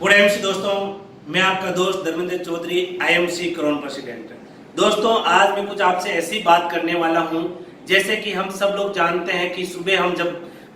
Good MC दोस्तों, मैं आपका दोस्त Dharmendra Chaudhary IMC crown president. दोस्तों आज मैं कुछ आपसे ऐसी बात करने वाला हूं जैसे कि हम सब लोग जानते हैं कि सुबह हम जब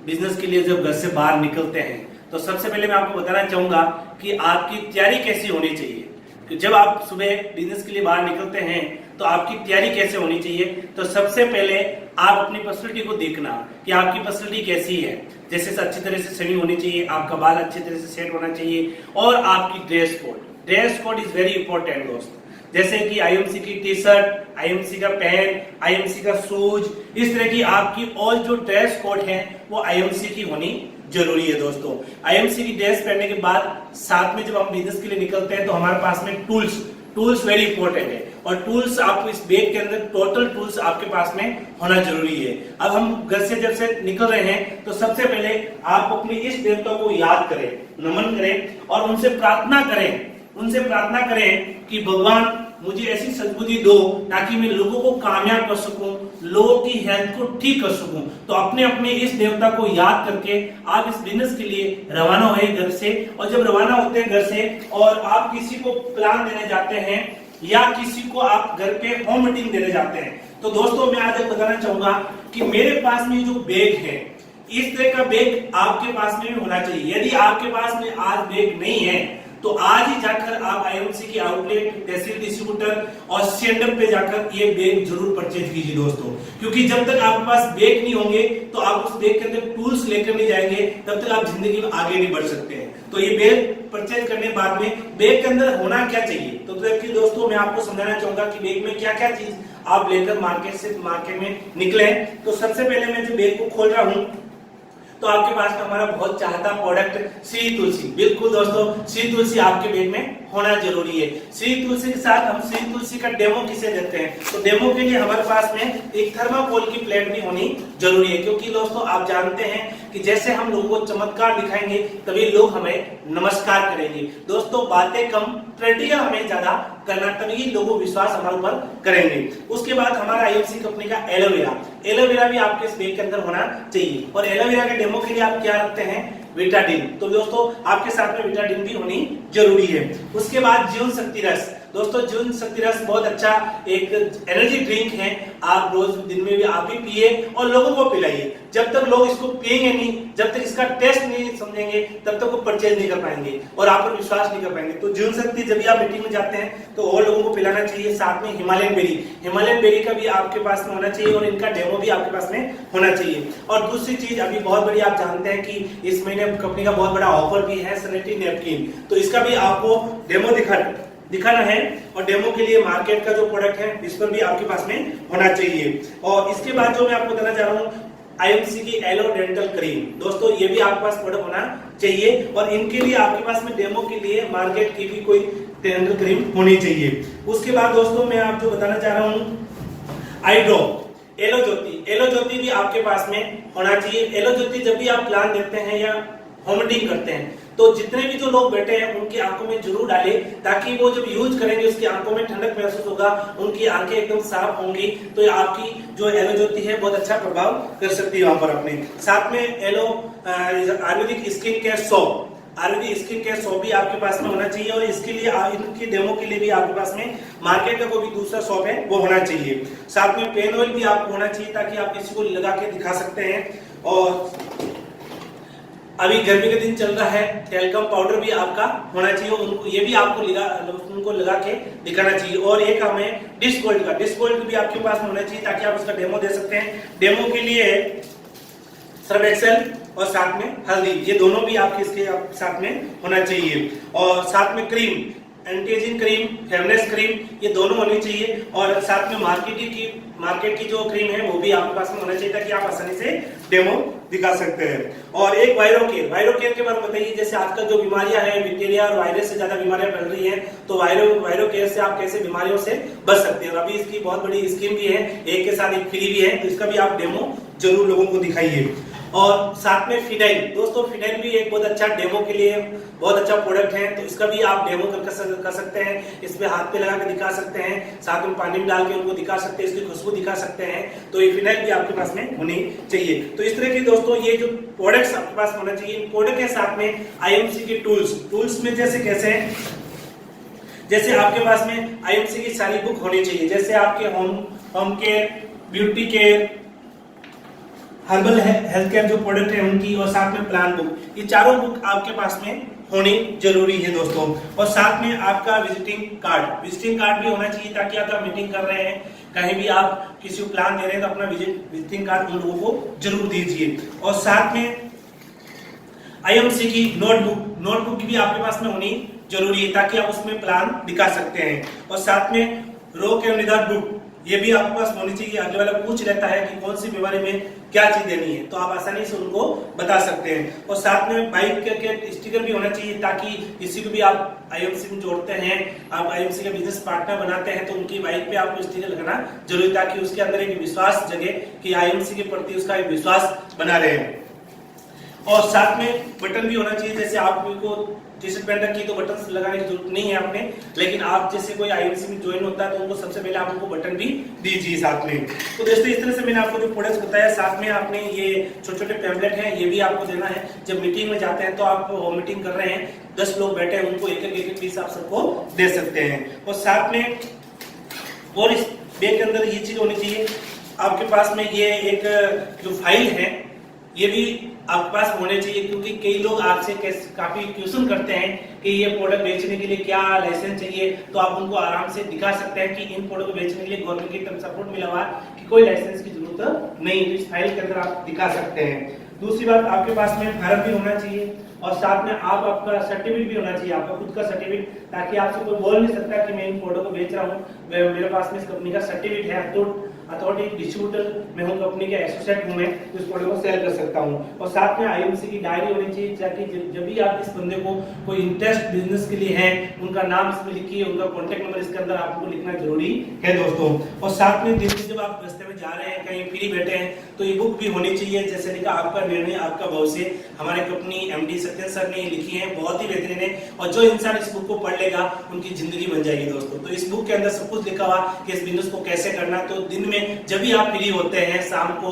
बिजनेस के लिए जब घर से बाहर निकलते हैं तो सबसे पहले मैं आपको बताना चाहूंगा कि आपकी तैयारी कैसी होनी चाहिए। कि जब आप सुबह बिजनेस के लिए बाहर निकलते हैं तो आपकी तैयारी कैसे होनी चाहिए। तो सबसे पहले आप अपनी पर्सनैलिटी को देखना कि आपकी पर्सनैलिटी कैसी है। जैसे अच्छी तरह से शेविंग होनी चाहिए, आपका बाल अच्छी तरह से सेट होना चाहिए और आपकी dress code is very important दोस्त। जैसे कि आईएमसी की टी शर्ट, आईएमसी का पैंट, आईएमसी का शूज, इस तरह की आपकी ऑल जो ड्रेस कोड है वो आईएमसी की होनी जरूरी है दोस्तों। आईएमसी की ड्रेस पहनने के बाद साथ में जब हम बिजनेस के लिए निकलते हैं तो हमारे पास में टूल्स वेरी इंपॉर्टेंट है और टूल्स आपको इस बैग के अंदर टोटल टूल्स आपके पास में होना जरूरी है। अब हम घर से जब से निकल रहे हैं तो सबसे पहले आप अपने इस देवता को याद करें, नमन करें और उनसे प्रार्थना करें कि भगवान मुझे ऐसी सद्बुद्धि दो ताकि मैं लोगों को कामयाब कर सकूं, लोगों की हेल्थ को ठीक कर सकूं। तो अपने इस देवता को याद करके आप इस बिजनेस के लिए रवाना हुए घर से। और जब रवाना होते हैं घर से और आप किसी को प्लान देने जाते हैं या किसी को आप घर पे होम मीटिंग देने जाते हैं तो दोस्तों मैं आज बताना चाहूंगा कि मेरे पास में जो बैग है इस तरह का बैग आपके पास में भी होना चाहिए। यदि आपके पास में आज बैग नहीं है तो आज ही जाकर आप आईएमसी की आउटलेट, तहसील डिस्ट्रीब्यूटर और सीएनडम पे जाकर ये बैग जरूर परचेज कीजिए दोस्तों। क्योंकि जब तक आपके पास बैग नहीं होंगे तो आप उस बैग के अंदर टूल्स लेकर नहीं जाएंगे तब तक आप जिंदगी में आगे नहीं बढ़ सकते हैं। तो ये बैग परचेज करने के बाद में बैग के अंदर होना क्या चाहिए तो दोस्तों मैं आपको समझाना चाहूंगा कि बैग में क्या क्या चीज आप लेकर मार्केट में निकले। तो सबसे पहले मैं जो बैग को खोल रहा हूँ तो आपके पास में हमारा बहुत चाहता प्रोडक्ट श्री तुलसी। बिल्कुल दोस्तों, श्री तुलसी आपके बैग में होना जरूरी है। श्री तुलसी के साथ हम श्री तुलसी का डेमो किसे देते हैं तो डेमो के लिए हमारे पास में एक थर्माकोल की प्लेट भी होनी जरूरी है। क्योंकि दोस्तों आप जानते हैं कि जैसे हम लोगों को चमत्कार दिखाएंगे तभी लोग हमें नमस्कार करेंगे। दोस्तों बातें कम, प्रैक्टिकल हमें ज्यादा करना, तभी लोगों विश्वास हमारे ऊपर करेंगे। उसके बाद हमारा आईएमसी कंपनी का एलोवेरा भी आपके इस बैग के अंदर होना चाहिए। और एलोवेरा के डेमो के लिए आप क्या रखते हैं, विटाडिन। तो दोस्तों आपके साथ में विटाडिन भी होनी जरूरी है। उसके बाद जीवन शक्ति रस। दोस्तों जीवन शक्ति रस बहुत अच्छा एक एनर्जी ड्रिंक है, आप रोज दिन में भी आप ही पिए और लोगों को पिलाइए। जब तक लोग इसको पिएंगे नहीं, जब तक इसका टेस्ट नहीं समझेंगे तब तक वो परचेज नहीं कर पाएंगे और आप पर विश्वास नहीं कर पाएंगे। तो जीवन शक्ति जब भी आप मीटिंग में जाते हैं तो और लोगों को पिलाना चाहिए। साथ में हिमालयन बेरी का भी आपके पास में होना चाहिए और इनका डेमो भी आपके पास में होना चाहिए। और दूसरी चीज अभी बहुत बड़ी आप जानते हैं कि इस महीने कंपनी का बहुत बड़ा ऑफर भी है सैनिटरी नैपकिन, तो इसका भी आपको डेमो दिखाना है। और डेमो के लिए मार्केट का जो प्रोडक्ट है इस पर भी आपके पास में होना चाहिए। और इसके बाद जो मैं आपको बताना चाह रहा हूँ आईएमसी की एलो डेंटल क्रीम। दोस्तों ये भी आपके पास प्रोडक्ट होना चाहिए और इनके लिए आपके पास में डेमो के लिए मार्केट की भी कोई डेंटल क्रीम होनी चाहिए। उसके बाद दोस्तों मैं आपको बताना चाह रहा हूँ आई ड्रॉप एलो ज्योति भी आपके पास में होना चाहिए। एलो ज्योति जब भी आप प्लान देते हैं या होमडिंग करते हैं तो जितने भी जो लोग बैठे हैं उनकी आंखों में जरूर डालें ताकि वो जब यूज करेंगे उसकी आंखों में ठंडक महसूस होगा, उनकी आंखें एकदम साफ होंगी। तो आपकी जो एलो ज्योति है बहुत अच्छा प्रभाव कर सकती है वहां पर अपने साथ में। Aloe ayurvedic skin care shop भी आपके पास में होना चाहिए और इसके लिए इनकी डेमो के लिए भी आपके पास में मार्केट का कोई भी दूसरा शॉप है वो होना चाहिए। साथ में पेन ऑयल भी आपको होना चाहिए ताकि आप किसी को लगा के दिखा सकते हैं। और अभी गर्मी के दिन चल रहा है, टेल्कम पाउडर भी आपका होना चाहिए, उनको ये भी आपको उनको लगा के दिखाना चाहिए। और एक हमें डिश गोल्ड भी आपके पास में होना चाहिए ताकि आप उसका डेमो दे सकते हैं। डेमो के लिए सर्फ एक्सेल और साथ में हल्दी, ये दोनों भी आपके इसके साथ में होना चाहिए। और साथ में cream, anti ageing cream, fairness cream, ये दोनों होनी चाहिए। और साथ में मार्केट की जो क्रीम है वो भी आपके पास में होना चाहिए ताकि आप आसानी से डेमो दिखा सकते हैं। और एक वायरो केयर के बारे में बताइए। जैसे आजकल जो बीमारियां हैं, बैक्टीरिया और वायरस से ज्यादा बीमारियां फैल रही हैं, तो वायरो केयर से आप कैसे बीमारियों से बच सकते हैं। और अभी इसकी बहुत बड़ी स्कीम भी है, एक के साथ एक फ्री भी है, तो इसका भी आप डेमो जरूर लोगों को दिखाइए। और साथ में फिनाइल, दोस्तों फिनाइल भी एक बहुत अच्छा डेमो के लिए बहुत अच्छा प्रोडक्ट है, तो इसका भी आप डेमो कर सकते हैं। इसमें हाथ पे लगा के दिखा सकते हैं, साथ में पानी में डाल के उनको दिखा सकते हैं, इसकी खुशबू दिखा सकते हैं। तो ये फिनाइल भी आपके पास में होनी चाहिए। तो इस तरह की दोस्तों ये जो प्रोडक्ट्स आपके पास होना चाहिए। इन प्रोडक्ट के साथ में आईएमसी के टूल्स में जैसे कैसे हैं, जैसे आपके पास में आईएमसी की सारी बुक होनी चाहिए, जैसे आपके home care, beauty care, herbal health care जो प्रोडक्ट है उनकी, और साथ में प्लान बुक, ये चारों बुक आपके पास में होनी जरूरी है दोस्तों। और साथ में आपका विजिटिंग कार्ड भी होना चाहिए, ताकि आप मीटिंग कर रहे हैं, कहीं भी आप किसी को प्लान दे रहे हैं तो अपना विजिटिंग कार्ड उन लोगों को जरूर दीजिए। और साथ में आईएमसी की नोटबुक भी आपके पास में होनी जरूरी है, ताकि आप उसमें प्लान दिखा सकते हैं। और साथ में रोग एवं निदान बुक, ये भी आपके पास होनी चाहिए। अगले वाला पूछ रहता है कि कौन सी बीमारी में क्या चीज देनी है, तो आप आसानी से उनको बता सकते हैं। और साथ में बाइक के स्टिकर भी होना चाहिए, ताकि किसी को भी आप आईएमसी में जोड़ते हैं, आप आईएमसी का बिजनेस पार्टनर बनाते हैं, तो उनकी बाइक पे आपको स्टिकर लगाना जरूरी, ताकि उसके अंदर एक विश्वास जगे कि आईएमसी के प्रति उसका एक विश्वास बना रहे। और साथ में बटन भी होना चाहिए, जैसे आपको टी शर्ट पहन रखी तो बटन लगाने की जरूरत नहीं है आपने, लेकिन आप जैसे कोई आईएमसी में ज्वाइन होता है तो उनको सबसे पहले आप उनको बटन भी दीजिए साथ में। तो दोस्तों इस तरह से मैंने आपको जो प्रोडक्ट्स बताया, साथ में आपने ये छोटे छोटे पैम्पलेट हैं, ये भी आपको देना है। जब मीटिंग में जाते हैं तो आप होम मीटिंग कर रहे हैं, 10 लोग बैठे हैं, उनको एक एक पीस आप सबको दे सकते हैं। और साथ में और इस बैग के अंदर ये चीज होनी चाहिए आपके पास में, ये एक जो फाइल है ये भी आपके पास होने चाहिए, क्योंकि कई लोग आपसे काफी क्वेश्चन करते हैं कि ये प्रोडक्ट बेचने के लिए क्या लाइसेंस चाहिए, तो आप उनको आराम से दिखा सकते हैं कि इन प्रोडक्ट को बेचने के लिए गवर्नमेंट की तरफ सपोर्ट मिला हुआ कि कोई लाइसेंस की जरूरत नहीं, तो इस फाइल के अंदर आप दिखा सकते हैं। दूसरी बात, आपके पास में फार्म भी होना चाहिए, और साथ में आपका सर्टिफिकेट भी होना चाहिए, आपका खुद का सर्टिफिकेट, ताकि आपसे कोई बोल नहीं सकता कि मैं इन प्रोडक्ट को बेच रहा हूँ, मेरे पास में इस कंपनी का सर्टिफिकेट है, तो अथॉरिटी डिस्ट्रीब्यूटर मैं हूं, कंपनी के एसोसिएट हूं, मैं तो इस प्रोडक्ट को सेल कर सकता हूं। और साथ में आईएमसी की डायरी होनी चाहिए, ताकि जब भी आप इस बंदे को कोई इंटरेस्ट बिजनेस के लिए है, उनका नाम इसमें लिखिए, उनका कॉन्टेक्ट नंबर इसके अंदर आपको लिखना जरूरी है दोस्तों। और साथ में दिन जब आप रास्ते में जा रहे हैं, कहीं फ्री बैठे हैं, तो ये बुक भी होनी चाहिए, जैसे लिखा आपका निर्णय आपका भविष्य, हमारे कंपनी एमडी सत्येंद्र सर ने लिखी है, बहुत ही बेहतरीन है। और जो इंसान इस बुक को पढ़ लेगा उनकी जिंदगी बन जाएगी दोस्तों। तो इस बुक के अंदर सब कुछ लिखा हुआ कि इस बिजनेस को कैसे करना, तो दिन में जब भी आप फ्री होते हैं, शाम को,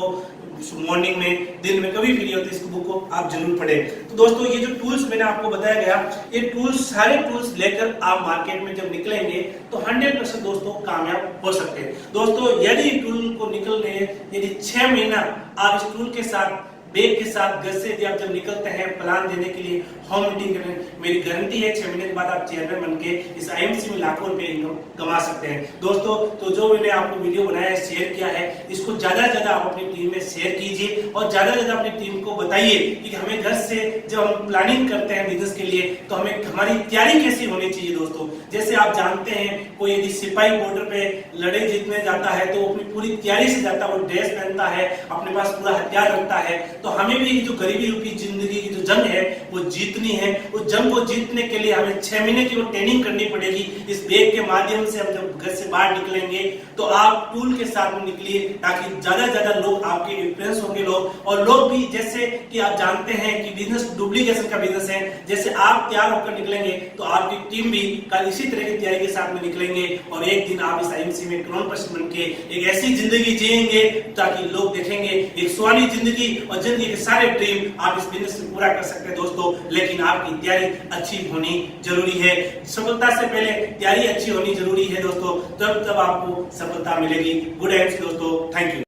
मॉर्निंग में, दिन में, कभी फ्री होते हैं, इस बुक को आप जरूर पढ़ें। तो दोस्तों ये जो टूल्स मैंने आपको बताया गया, ये टूल्स सारे टूल्स लेकर आप मार्केट में जब निकलेंगे तो 100% दोस्तों कामयाब हो सकते हैं। दोस्तों यदि टूल को निकल रहे हैं, यदि 6 महीना आप इस टूल के साथ, बैग के साथ, घर से यदि आप जब निकलते हैं प्लान देने के लिए, होम मीटिंग करने, मेरी गारंटी है 6 महीने के बाद आप चेयरमैन बन के इस आईएमसी में लाखों रुपए इनकम कमा सकते हैं दोस्तों। तो जो मैंने आपको वीडियो बनाया है, शेयर किया है, इसको ज्यादा से ज्यादा आप अपनी टीम में शेयर कीजिए, और ज्यादा से ज्यादा अपनी टीम को बताइए कि हमें घर से जब हम प्लानिंग करते हैं बिजनेस के लिए, तो हमें हमारी तैयारी कैसी होनी चाहिए दोस्तों। जैसे आप जानते हैं, कोई यदि सिपाही बॉर्डर पे लड़ाई जीतने जाता है तो अपनी पूरी तैयारी से जाता है, वो ड्रेस पहनता है, अपने पास पूरा हथियार रखता है। तो हमें भी जो गरीबी रूपी जिंदगी की जो जंग है वो जीतनी है। उस जंग को जीतने के लिए हमें 6 महीने की वो ट्रेनिंग करनी पड़ेगी। इस बैग के माध्यम से हम जब घर से बाहर निकलेंगे तो आप टूल के साथ में निकलिए, ताकि ज्यादा से ज्यादा लोग आपके इन्फ्लुएंस होंगे लोग, और लोग भी, जैसे कि आप जानते हैं कि बिजनेस डुप्लीकेशन का बिजनेस है, जैसे आप तैयार होकर निकलेंगे तो आपकी टीम भी कल इसी तरह की तैयारी के साथ में निकलेंगे, और एक दिन आप इस आईएमसी में करोड़पति बन के एक ऐसी जिंदगी जिएंगे ताकि लोग देखेंगे एक सुहानी जिंदगी, और जिंदगी के सारे ड्रीम आप इस बिजनेस में पूरा कर सकते हैं दोस्तों। लेकिन आपकी तैयारी अच्छी होनी जरूरी है, सफलता से पहले तैयारी अच्छी होनी जरूरी है दोस्तों, तब आपको सफलता मिलेगी। गुड एंड दोस्तों, थैंक यू।